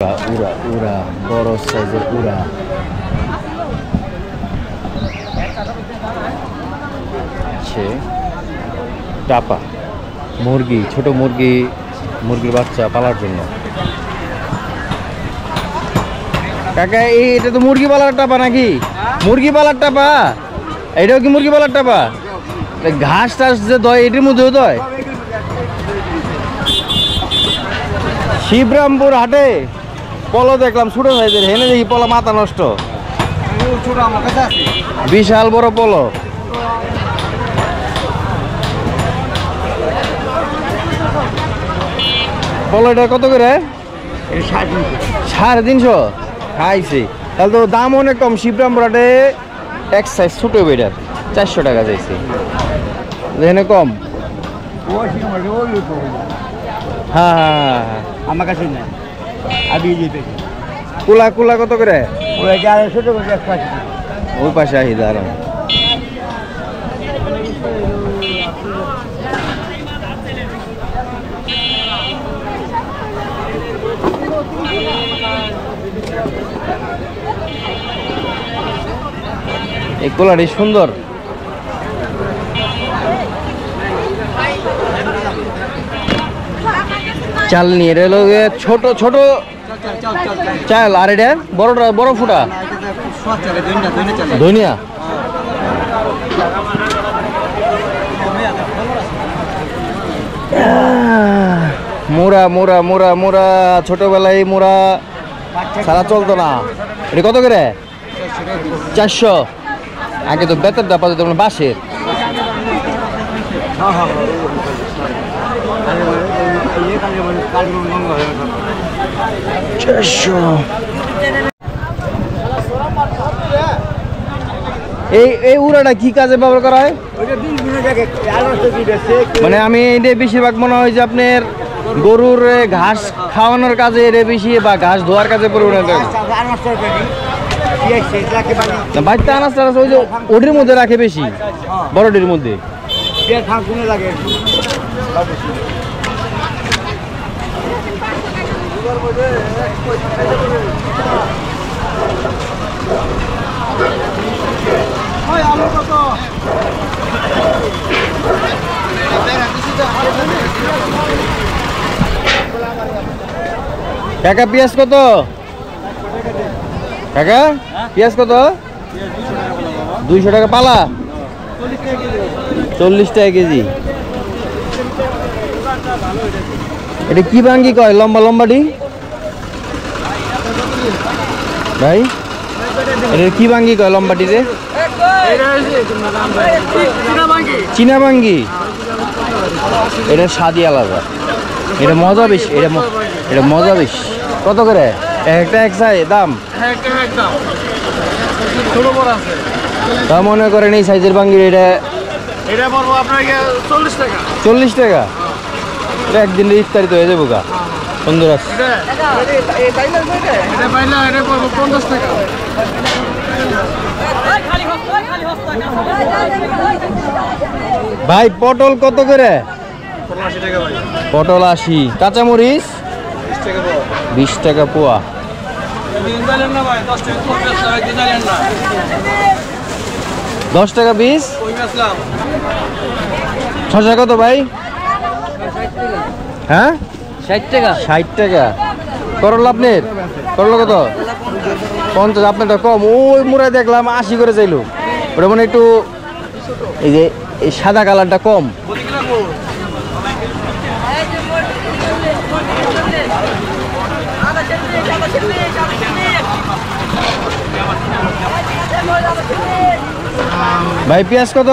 উড়া উড়া বড় সাইজের উড়া টাপা মুরগি, ছোট মুরগি, মুরগির বাচ্চা পালার জন্য। কাকা এটা তো মুরগি পালার টাপা নাকি? মুরগি পালার টাপা? এটাও কি মুরগি পালার টাপা? ঘাস টাস যে দয় এটির মধ্যেও দয়? শিবরামপুর হাটে পলো দেখলাম ছোট সাইজের, হেনে দেখি পলো মাথা নষ্ট, বিশাল বড় পলো। পলো এটা কত করে? 350 খাইছি, তাহলে তো দাম অনেক কম। শিবরামপুর হাটে এক সাইজ ছোট বেটার 400 টাকা চাইছি, এখানে কম। হ্যাঁ হ্যাঁ আমার কাছে নেই, আমি যেতে কুলা কুলা কত করে? ছোট ওই পাশে আহি দাঁড়ান। এই কুলাটি সুন্দর। চাল নিয়ে এলো ছোট ছোট চাল, আর এটা বড়টা বড় ফুটা ধনিয়া। মোড়া মোড়া মোড়া মোড়া, ছোটবেলায় মোড়া সারা চলতো না। এটা কত করে? 400। আগে তো বেতের ডাপা দিত বাঁশের। এই উড়াটা কি কাজে ব্যবহার করা হয়? মানে আমি এটা বেশিরভাগ মনে হয় যে আপনার গরুর ঘাস খাওয়ানোর কাজে এটা বেশি, বা ঘাস ধোয়ার কাজে পরিবর্তন। বাচ্চা আনাজ টানাজ ওই যে ওটির মধ্যে রাখে বেশি, বড়টির মধ্যে। কাকা পেঁয়াজ কত? কাকা পেঁয়াজ কত? 200 টাকা পালা, 40 টাকা কেজি। এটা কি ভাঙ্গি কয়? লম্বা লম্বাটি ভাই, এটা কি ভাঙ্গি কয় লম্বাটিতে? চীনা ভাঙ্গি। এটা স্বাদই আলাদা, এটা মজা বেশি, এটা মজা বেশি। কত করে একটা এক সাইজ দাম? তা মনে করেন এই সাইজের ভাঙ্গি এটা 40 টাকা। এটা একদিন ইফতারিত হয়ে যাবো গা, সুন্দর আছে। ভাই পটল কত করে? পটল 80। কাঁচামরিচ 20 টাকা পোয়া। দশ টাকা পিস। শসা কত ভাই? হ্যাঁ 60 টাকা। 60 টাকা। করলা আপনার? করলা কত? 50। আপনারটা কম। ওই মুড়ায় দেখলাম 80 করে চাইলো, ওটা মানে একটু এই যে এই সাদা কালারটা কম। ভাই পেঁয়াজ কত?